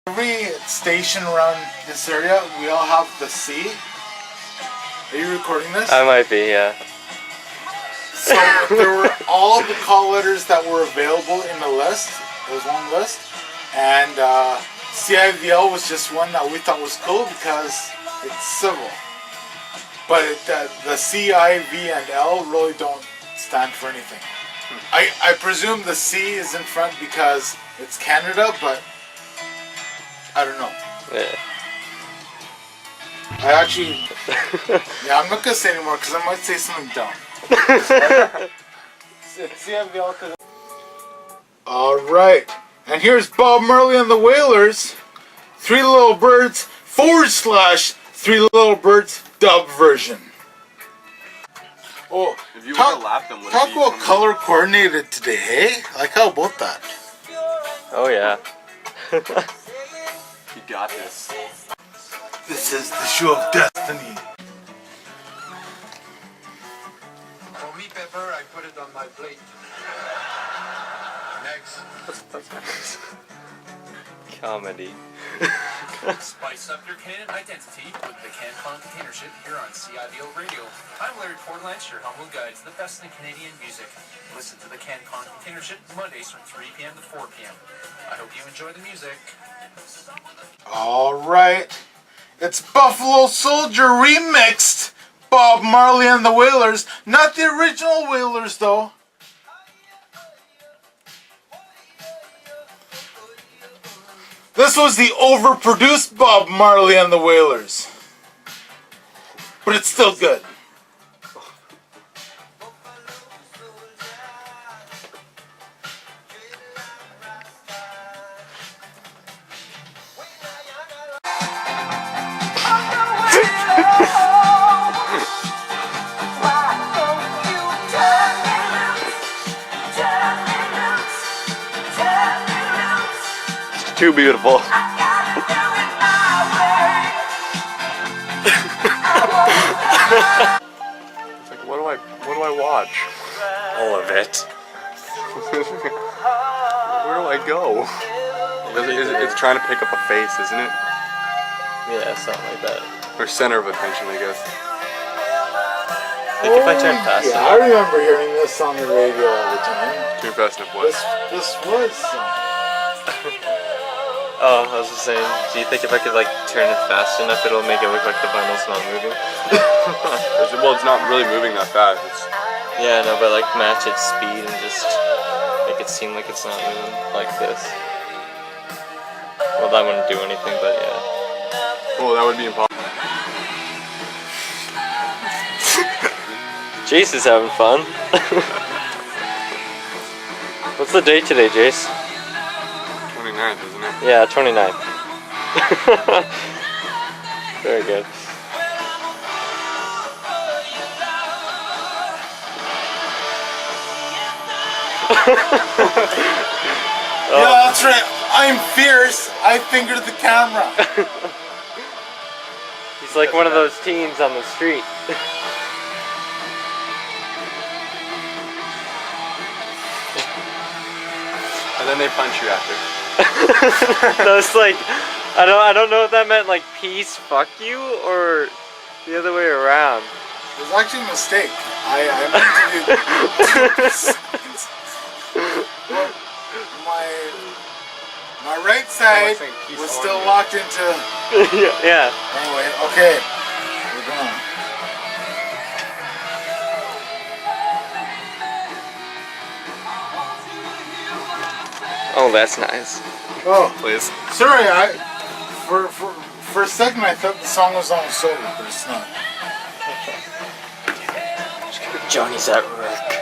Every station around this area, we all have the C. Are you recording this? I might be, yeah. So there were all the call letters that were available in the list. It was one list. And CiVL was just one that we thought was cool because it's civil. But the C, I, V, and L really don't stand for anything. I presume the C is in front because it's Canada, but I don't know. Yeah. I actually... yeah, I'm not going to say anymore because I might say something dumb. CiVL. Alright. And here's Bob Marley and the Wailers. 3 Little Birds / 3 Little Birds dub version. Oh, if you were to lap them, talk about color coordinated today, hey? Like, how about that? Oh, yeah. You got this. This is the show of destiny. For me, pepper, I put it on my plate. Next. That's nice. Comedy. Spice up your canon identity with the CanCon Container Ship here on CiVL Radio. I'm Larry Portlanch, your humble guide to the best in Canadian music. Listen to the CanCon Container Ship Mondays from 3 p.m. to 4 p.m. I hope you enjoy the music. Alright. It's Buffalo Soldier remixed. Bob Marley and the Wailers. Not the original Wailers, though. This was the overproduced Bob Marley and the Wailers. But it's still good. Too beautiful. It's like, what do I watch? All of it. Where do I go? It's trying to pick up a face, isn't it? Yeah, something like that. Or center of attention, I guess. I think if I turn fast yeah, enough. I remember hearing this on the radio all the time. Turn fast enough, what? This was Oh, I was just saying, do you think if I could like turn it fast enough, it'll make it look like the vinyl's not moving? Well, it's not really moving that fast. Yeah, no, but like match its speed and just make it seem like it's not moving like this. Well, that wouldn't do anything, but yeah. Oh, that would be impossible. Jace is having fun. What's the date today, Jace? 29th, isn't it? Yeah, 29th. Very good. Yeah, that's right. I'm fierce. I fingered the camera. He's like one of those teens on the street. And then they punch you after. That was like, I don't know if that meant like peace, fuck you, or the other way around. It was actually a mistake. I meant to do my right side was still locked into. Yeah. Anyway, okay. We're going. Oh, that's nice. Oh, Please. sorry. For a second I thought the song was on solo, but it's not. Johnny's at work.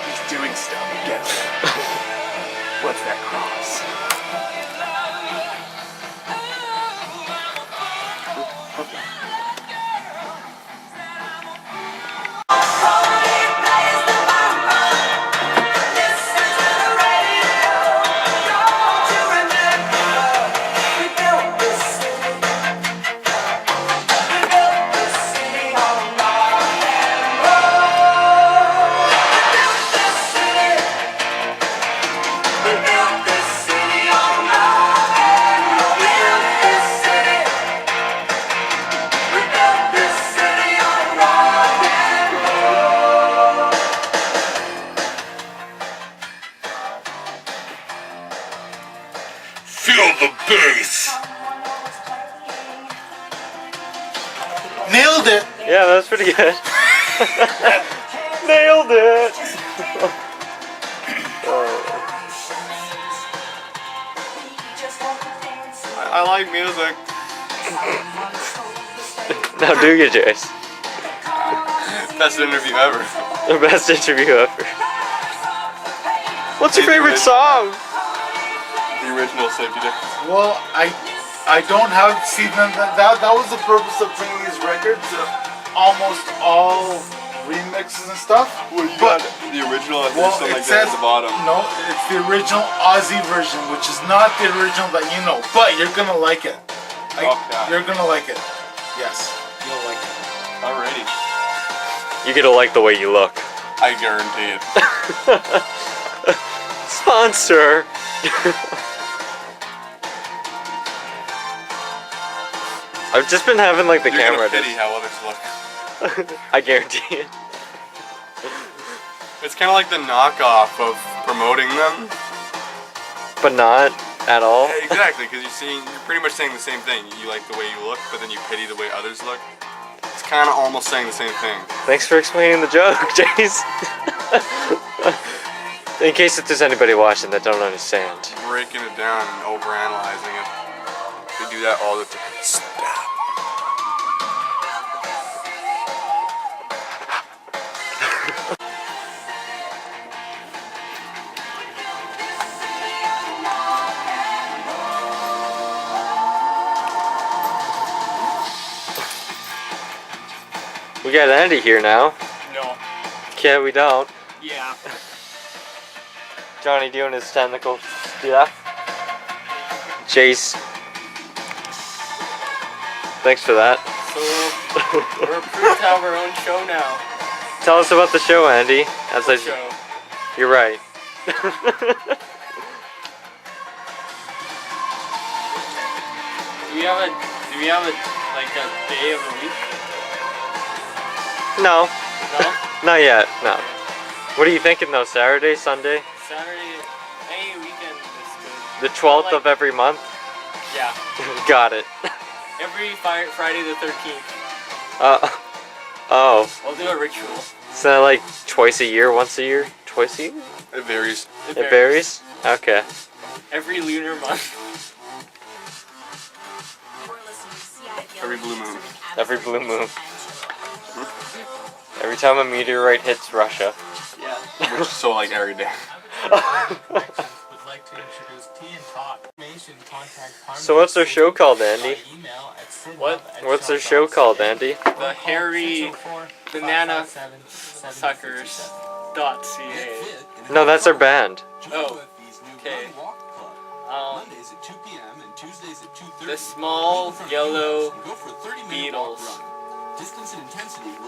He's doing stuff. Get it. What's that cross? Feel the bass. Nailed it. Yeah, that was pretty good. Nailed it. I like music. Now do your Jace. Best interview ever. The best interview ever. What's your favorite song? The original Safety Day. Well, I don't have. See, that was the purpose of bringing these records. Almost all remixes and stuff. Well, you got the original and Well, something it like says that at the bottom. no. It's the original Aussie version, which is not the original that you know. But you're gonna like it. You're gonna like it. Yes, you'll like it. Alrighty. You're gonna like the way you look. I guarantee it. Sponsor. I've just been having like the You're camera. gonna pity how others look. I guarantee it. It's kind of like the knockoff of promoting them. But not at all. Yeah, exactly, because you're pretty much saying the same thing. You like the way you look, but then you pity the way others look. It's kind of almost saying the same thing. Thanks for explaining the joke, Jace. In case if there's anybody watching that don't understand. Breaking it down and overanalyzing it. They do that all the time. Stop. We got Andy here now. No. Yeah, we don't. Yeah. Johnny doing his technical stuff. Jace. Thanks for that. So we're approved to have our own show now. Tell us about the show, Andy. As I, Show. you're right. Do we have a like a day of the week? No. No? Not yet, no. What are you thinking though? Saturday, Sunday? Saturday, any weekend is good. The 12th Like- of every month? Yeah. Got it. Every Friday the 13th. Oh. We'll do a ritual. Is that like twice a year, once a year? Twice a year? It varies. It varies? Okay. Every lunar month. Every blue moon. Every blue moon. Every time a meteorite hits Russia. Yeah. Which is so like every day. So what's their show called, Andy? What? What's their show called, Andy? The hairy banana suckers.ca. No, that's our band. Oh. Okay. The small yellow beetles.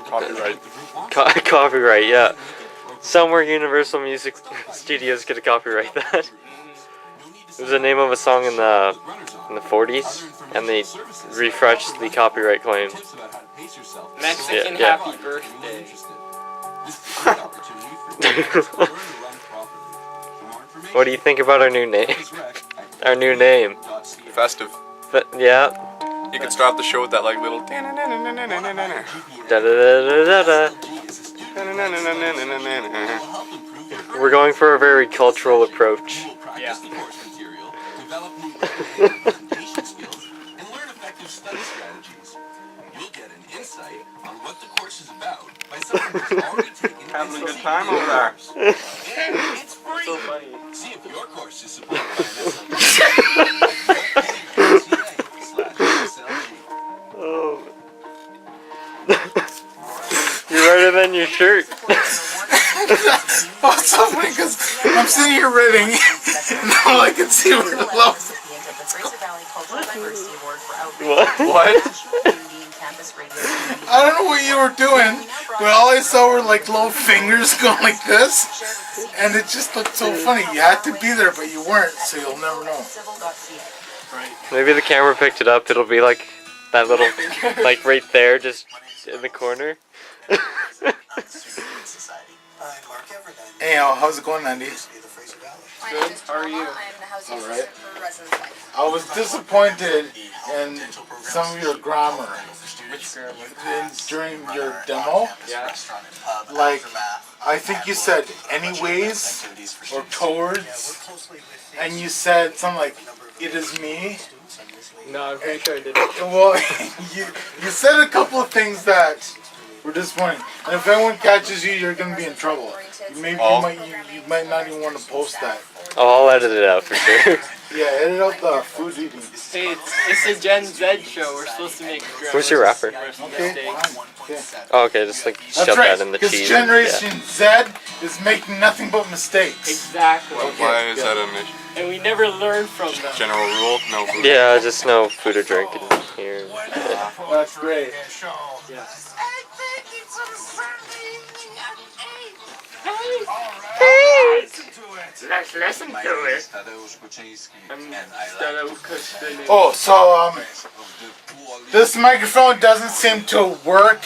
Copyright. Copyright, yeah. Somewhere Universal Music Studios could copyright that. It was the name of a song in the 40s, and they refreshed the copyright claim. Mexican Yeah. happy birthday. What do you think about our new name? Our new name. Festive. Yeah. You could start the show with that like little. Da da da da da. We're going for a very cultural approach. Yeah. Having a good time over there. It's so funny. See if your course is supported by Oh. You're redder than your shirt. Oh, it's so funny because I'm sitting here reading, and all I can see were the love. What? I don't know what you were doing, but all I saw were like little fingers going like this, and it just looked so funny. You had to be there, but you weren't, so you'll never know. Maybe the camera picked it up. It'll be like that little, like right there, just in the corner. Hey, how's it going, Andy? Good. How are you? I am the housing All right. assistant for Residence Life. I was disappointed in some of your grammar Which grammar? during your demo. Yeah. Like, I think you said anyways or towards, and you said something like, it is me. No, I'm pretty sure I did. Well, you said a couple of things that were disappointing. And if anyone catches you, you're going to be in trouble. Maybe you might not even want to post that. Oh, I'll edit it out for sure. Yeah, edit out the food eating. Hey, it's a Gen Z show. We're supposed to make grammar. Who's your rapper? Okay, fine. Okay. Oh, okay, just like That's shove right, that in the because cheese. Generation Z is making nothing but mistakes. Exactly. Why is that an issue? And we never learn from them. General rule? No food. Yeah, just no food or drink in here. That's great. Yeah. Let's listen to it. Oh, so this microphone doesn't seem to work.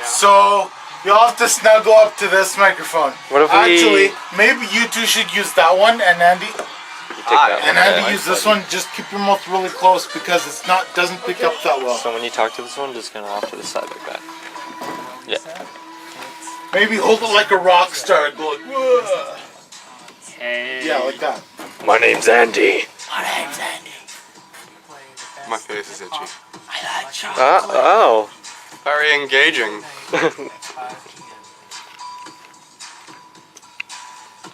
So you'll have to snuggle up to this microphone. What if we- Actually, maybe you two should use that one, and Andy, You take that one. Andy use this one. Just keep your mouth really close because it's not doesn't pick up that well. So when you talk to this one, just kind of off to the side like that. Yeah. Maybe hold it like a rock star. Go like, "Whoa." Hey. Yeah, like that. My name's Andy. My face is itchy. Oh. Very engaging.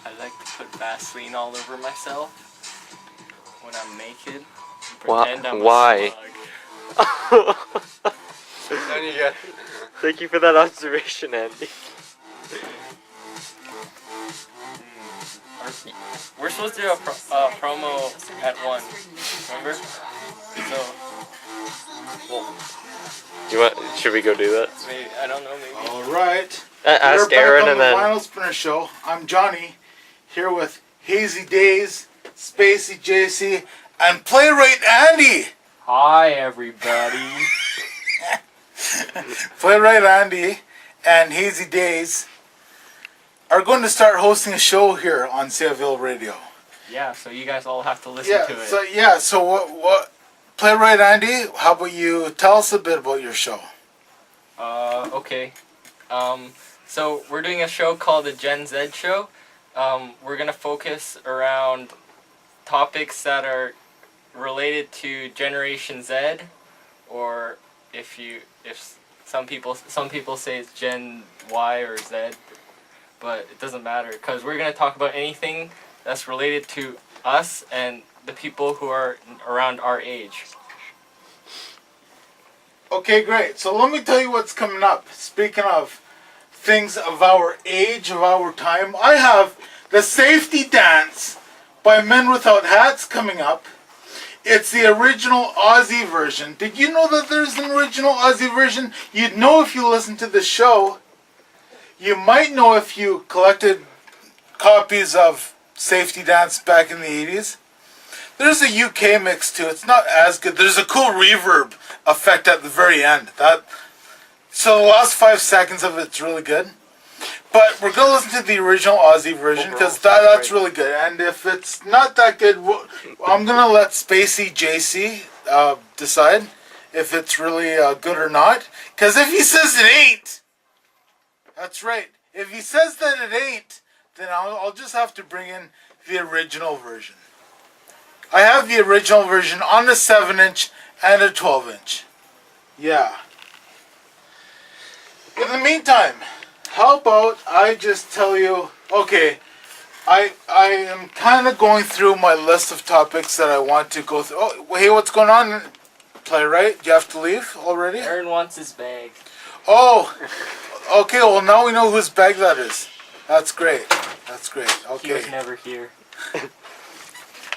I like to put Vaseline all over myself when I'm naked. Pretend I'm a Why? slug. Then you get. Thank you for that observation, Andy. We're supposed to do a promo at 1. Remember? So Should we go do that? maybe I don't know. Maybe. All right. Ask We're Aaron back on and the then. Vinyl Spinner Show. I'm Johnny, here with HazyDaze, Spacey, Jayc, and Playwright Andy. Hi everybody. Playwright Andy and HazyDaze are going to start hosting a show here on CiVL Radio. Yeah, so you guys all have to listen to it. So what? Playwright Andy, how about you tell us a bit about your show? Okay. So we're doing a show called the Gen Z Show. We're gonna focus around topics that are related to Generation Z, or if some people say it's Gen Y or Z, but it doesn't matter because we're gonna talk about anything that's related to us and the people who are around our age. Okay, great. So let me tell you what's coming up. Speaking of things of our age, of our time, I have the Safety Dance by Men Without Hats coming up. It's the original Aussie version. Did you know that there's an original Aussie version? You'd know if you listened to the show. You might know if you collected copies of Safety Dance back in the 80s. There's a UK mix too. It's not as good. There's a cool reverb effect at the very end. So the last 5 seconds of it's really good. But we're going to listen to the original Aussie version because that's really good. And if it's not that good, I'm going to let Spacey Jayc decide if it's really good or not. Because if he says it ain't, that's right. If he says that it ain't, then I'll just have to bring in the original version. I have the original version on a 7-inch and a 12-inch. Yeah. In the meantime, how about I just tell you, okay, I am kind of going through my list of topics that I want to go through. Oh, hey, what's going on? Playwright, do you have to leave already? Aaron wants his bag. Oh, okay, well now we know whose bag that is. That's great. That's great. He Okay. was never here.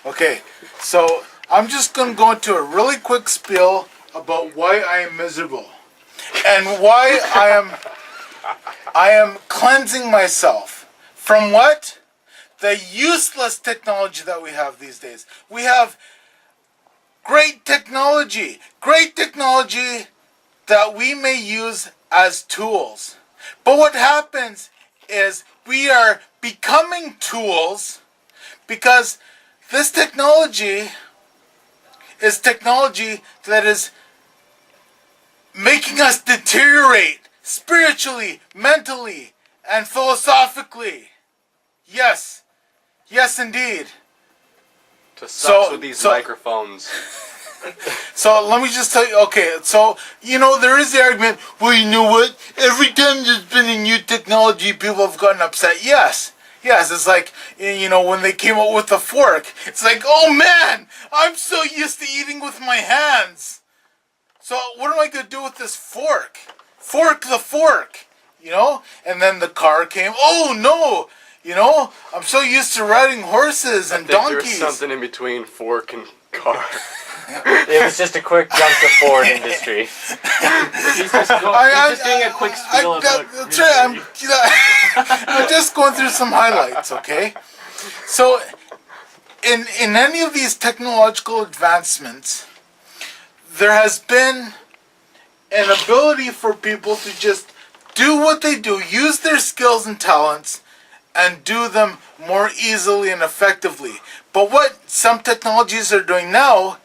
Okay, so I'm just going to go into a really quick spiel about why I am miserable and why I am cleansing myself from what? The useless technology that we have these days. We have great technology that we may use as tools. But what happens is we are becoming tools Because this technology is technology that is making us deteriorate spiritually, mentally, and philosophically. Yes. Yes, indeed. To sucks with these microphones. So let me just tell you, okay, so, there is the argument, well, you know what, every time there's been a new technology, people have gotten upset. Yes, it's like, when they came out with the fork, it's like, oh man, I'm so used to eating with my hands. So what am I going to do with this fork? Fork the fork, And then the car came, oh no, I'm so used to riding horses and donkeys. There was something in between fork and car. It was just a quick jump to Ford industry. He's just doing a quick spiel about. That's right. I'm just going through some highlights, okay? So, in any of these technological advancements, there has been an ability for people to just do what they do, use their skills and talents, and do them more easily and effectively. But what some technologies are doing now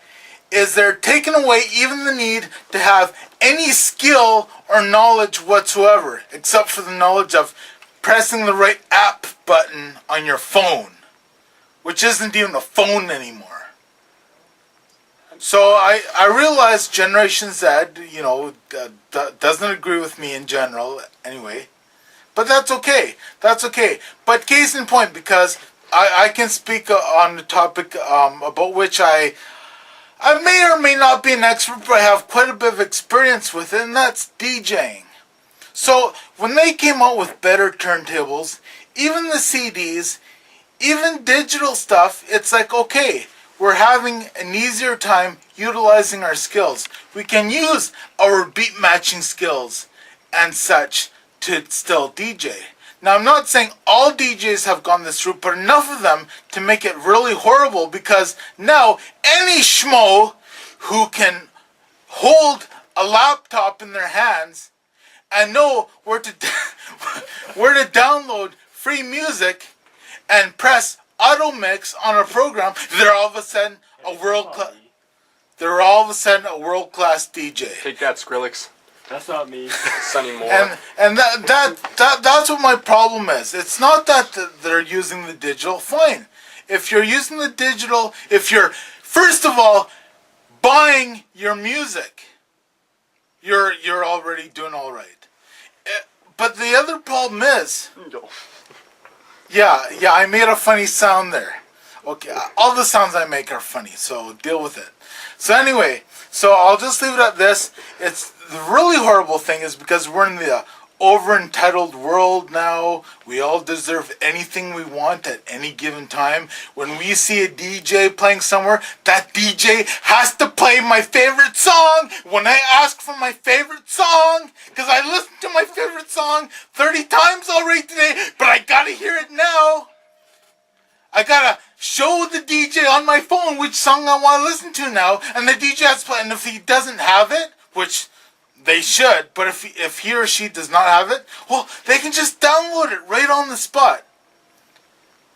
is they're taking away even the need to have any skill or knowledge whatsoever, except for the knowledge of pressing the right app button on your phone, which isn't even a phone anymore. So I realize Generation Z, doesn't agree with me in general anyway, but that's okay. That's okay. But case in point, because I can speak on the topic about which I may or may not be an expert, but I have quite a bit of experience with it, and that's DJing. So when they came out with better turntables, even the CDs, even digital stuff, it's like, okay, we're having an easier time utilizing our skills. We can use our beat matching skills and such to still DJ. Now, I'm not saying all DJs have gone this route, but enough of them to make it really horrible, because now any schmo who can hold a laptop in their hands and know where to download free music and press auto mix on a program, they're all of a sudden a world class DJ. Take that, Skrillex. That's not me. Sonny Moore. And that's what my problem is. It's not that they're using the digital. Fine. If you're using the digital, if you're, first of all, buying your music, you're already doing all right. But the other problem is, yeah, I made a funny sound there. Okay, all the sounds I make are funny, so deal with it. So anyway, so I'll just leave it at this. It's the really horrible thing is because we're in the over-entitled world now. We all deserve anything we want at any given time. When we see a DJ playing somewhere, that DJ has to play my favorite song when I ask for my favorite song, because I listened to my favorite song 30 times already today, but I gotta hear it now. I gotta show the DJ on my phone which song I want to listen to now, and the DJ has to play. And if he doesn't have it, which they should, but if he or she does not have it, well, they can just download it right on the spot.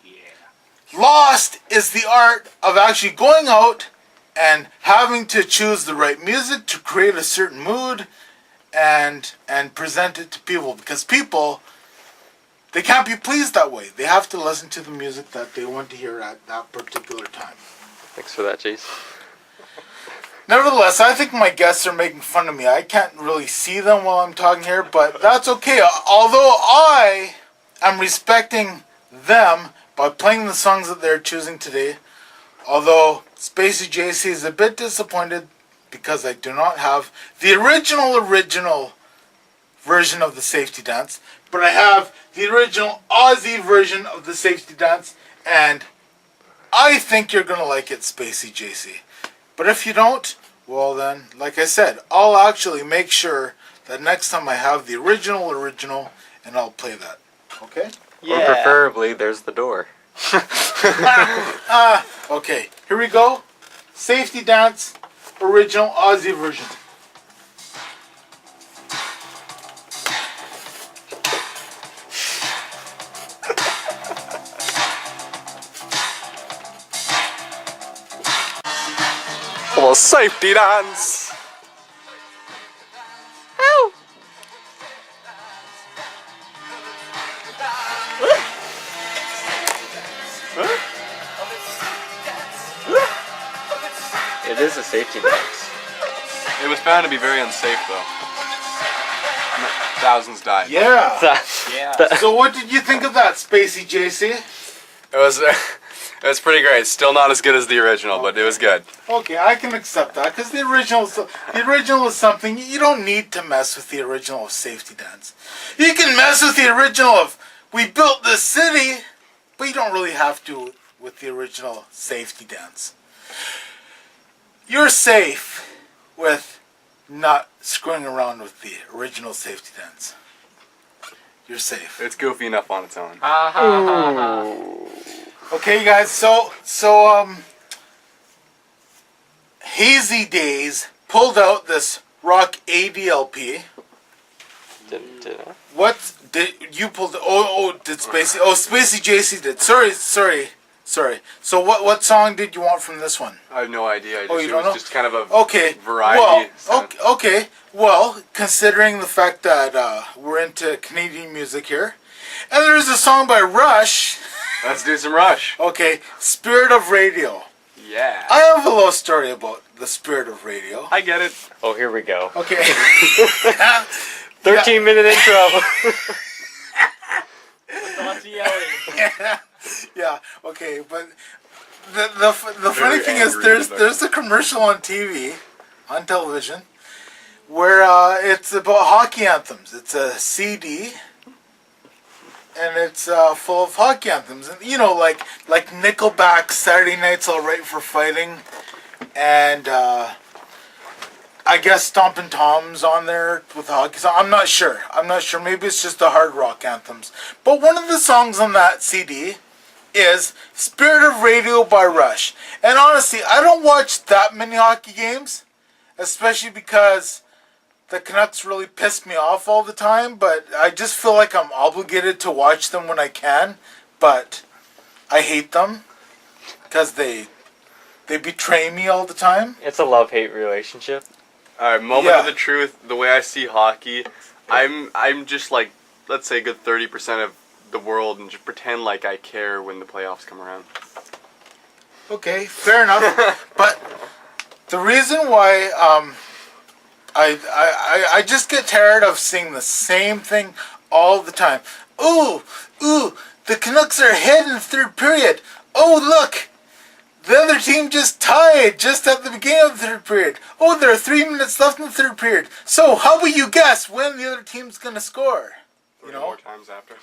Yeah. Lost is the art of actually going out and having to choose the right music to create a certain mood and present it to people, because people, they can't be pleased that way. They have to listen to the music that they want to hear at that particular time. Thanks for that, Jayc. Nevertheless, I think my guests are making fun of me. I can't really see them while I'm talking here, but that's okay. Although I am respecting them by playing the songs that they're choosing today, although Spacey JC is a bit disappointed because I do not have the original version of the safety dance, but I have the original Aussie version of the safety dance, and I think you're going to like it, Spacey JC. But if you don't, well then, like I said, I'll actually make sure that next time I have the original, and I'll play that. Okay? Yeah. Or preferably, there's the door. Okay, here we go. Safety dance, original Aussie version. little safety dance. It is a safety dance. It was found to be very unsafe, though. Thousands died. Yeah. Yeah. So what did you think of that, Spacey JC? It was it was pretty great. Still not as good as the original, but it was good. Okay, I can accept that because the original is something you don't need to mess with the original of Safety Dance. You can mess with the original of We Built This City, but you don't really have to with the original Safety Dance. You're safe with not screwing around with the original Safety Dance. You're safe. It's goofy enough on its own. Ha ha ha ha. Okay, guys. So HazyDaze pulled out this rock ADLP. Did I? What did you pull? Did Spacey? Oh, Spacey JC did. Sorry. So what song did you want from this one? I have no idea. Oh, you It don't was know? just kind of a Okay. variety. Well, okay. Well, considering the fact that we're into Canadian music here, and there's a song by Rush. Let's do some Rush. Okay, Spirit of Radio. Yeah. I have a little story about the Spirit of Radio. I get it. Oh, here we go. Okay. 13-minute intro. Lots of yelling. Yeah. Okay, but the funny thing is there's a commercial on TV, on television, where it's about hockey anthems. It's a CD, and it's full of hockey anthems, and you know, like Nickelback's "Saturday Night's All Right for Fighting," and I guess Stompin' Tom's on there with hockey. So I'm not sure. Maybe it's just the hard rock anthems. But one of the songs on that CD is Spirit of Radio by Rush. And honestly, I don't watch that many hockey games, especially because the Canucks really piss me off all the time, but I just feel like I'm obligated to watch them when I can. But I hate them because they betray me all the time. It's a love-hate relationship. Alright, moment of the truth. The way I see hockey, I'm just like, let's say a good 30% of the world and just pretend like I care when the playoffs come around. Okay, fair enough. But the reason why I just get tired of seeing the same thing all the time. Ooh, the Canucks are ahead in the third period. Oh, look, the other team just tied just at the beginning of the third period. Oh, there are 3 minutes left in the third period. So how will you guess when the other team's going to score? You know? More times after.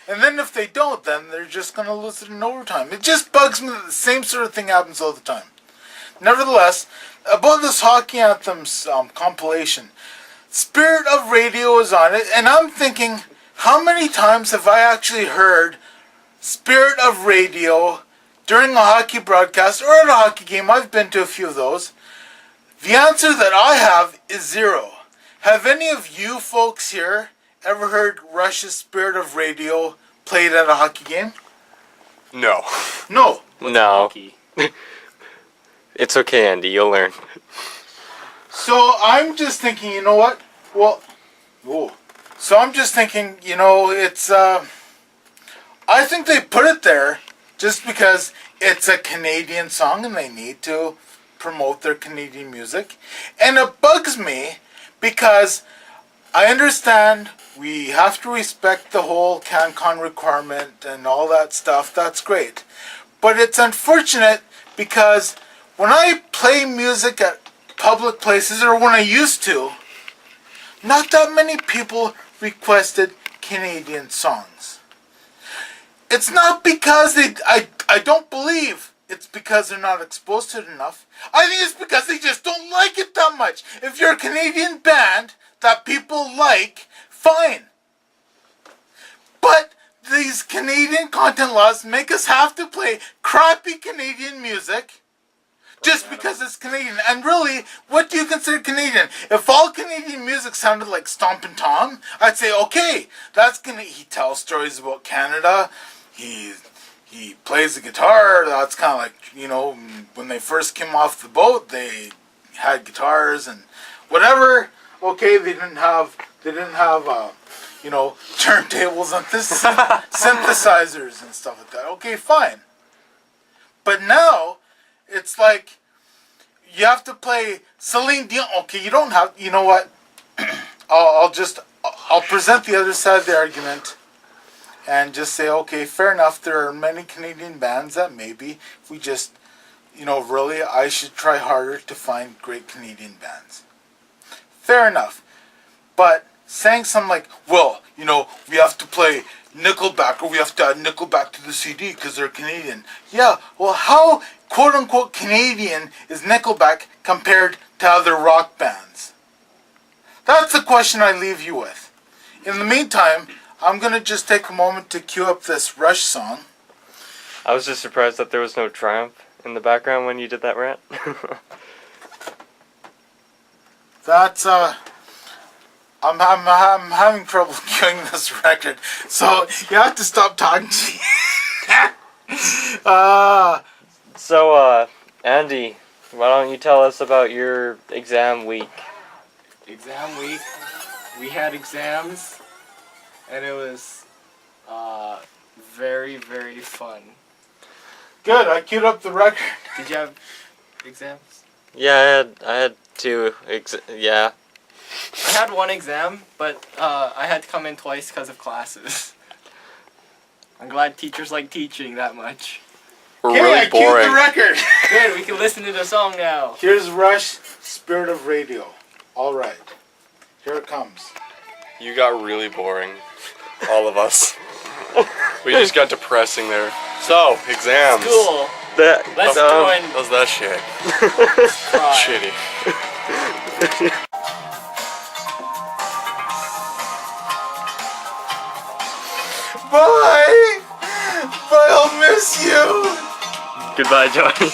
And then if they don't, then they're just going to lose it in overtime. It just bugs me that the same sort of thing happens all the time. Nevertheless, about this hockey anthems compilation, Spirit of Radio is on it, and I'm thinking, how many times have I actually heard Spirit of Radio during a hockey broadcast or at a hockey game? I've been to a few of those. The answer that I have is 0. Have any of you folks here ever heard Rush's Spirit of Radio played at a hockey game? No. No. No. Hockey. It's okay, Andy. You'll learn. So I'm just thinking, you know what? Well, so I'm just thinking, you know, it's, I think they put it there just because it's a Canadian song and they need to promote their Canadian music. And it bugs me because I understand we have to respect the whole CanCon requirement and all that stuff. That's great. But it's unfortunate because when I play music at public places, or when I used to, not that many people requested Canadian songs. It's not because I don't believe it's because they're not exposed to it enough. I think it's because they just don't like it that much. If you're a Canadian band that people like, fine. But these Canadian content laws make us have to play crappy Canadian music just because it's Canadian. And really, what do you consider Canadian? If all Canadian music sounded like Stompin' Tom, I'd say, okay, that's gonna. He tells stories about Canada. He he plays the guitar. That's kind of like, you know, when they first came off the boat, they had guitars and whatever. Okay, they didn't have you know, turntables and synthesizers and stuff like that. Okay, fine. But now it's like you have to play Celine Dion. Okay, you don't have. You know what? I'll present the other side of the argument and just say, okay, fair enough. There are many Canadian bands that maybe if we just, you know, really, I should try harder to find great Canadian bands. Fair enough. But saying something like, well, you know, we have to play Nickelback or we have to add Nickelback to the CD because they're Canadian. Yeah, well, how quote-unquote Canadian is Nickelback compared to other rock bands? That's the question I leave you with. In the meantime, I'm going to just take a moment to cue up this Rush song. I was just surprised that there was no Triumph in the background when you did that rant. That's, I'm having trouble cueing this record, so you have to stop talking to me. So, Andy, why don't you tell us about your exam week? Exam week. We had exams, and it was very, very fun. Good, I queued up the record. Did you have exams? Yeah, I had two. Yeah. I had one exam, but I had to come in twice because of classes. I'm glad teachers like teaching that much. We're Okay, really I queued boring. the record. Good, we can listen to the song now. Here's Rush, Spirit of Radio. All right, here it comes. You got really boring. All of us. We just got depressing there. So, exams. School. Let's go and How's that shit? cry. Shitty. Bye! Bye, I'll miss you! Goodbye, Johnny.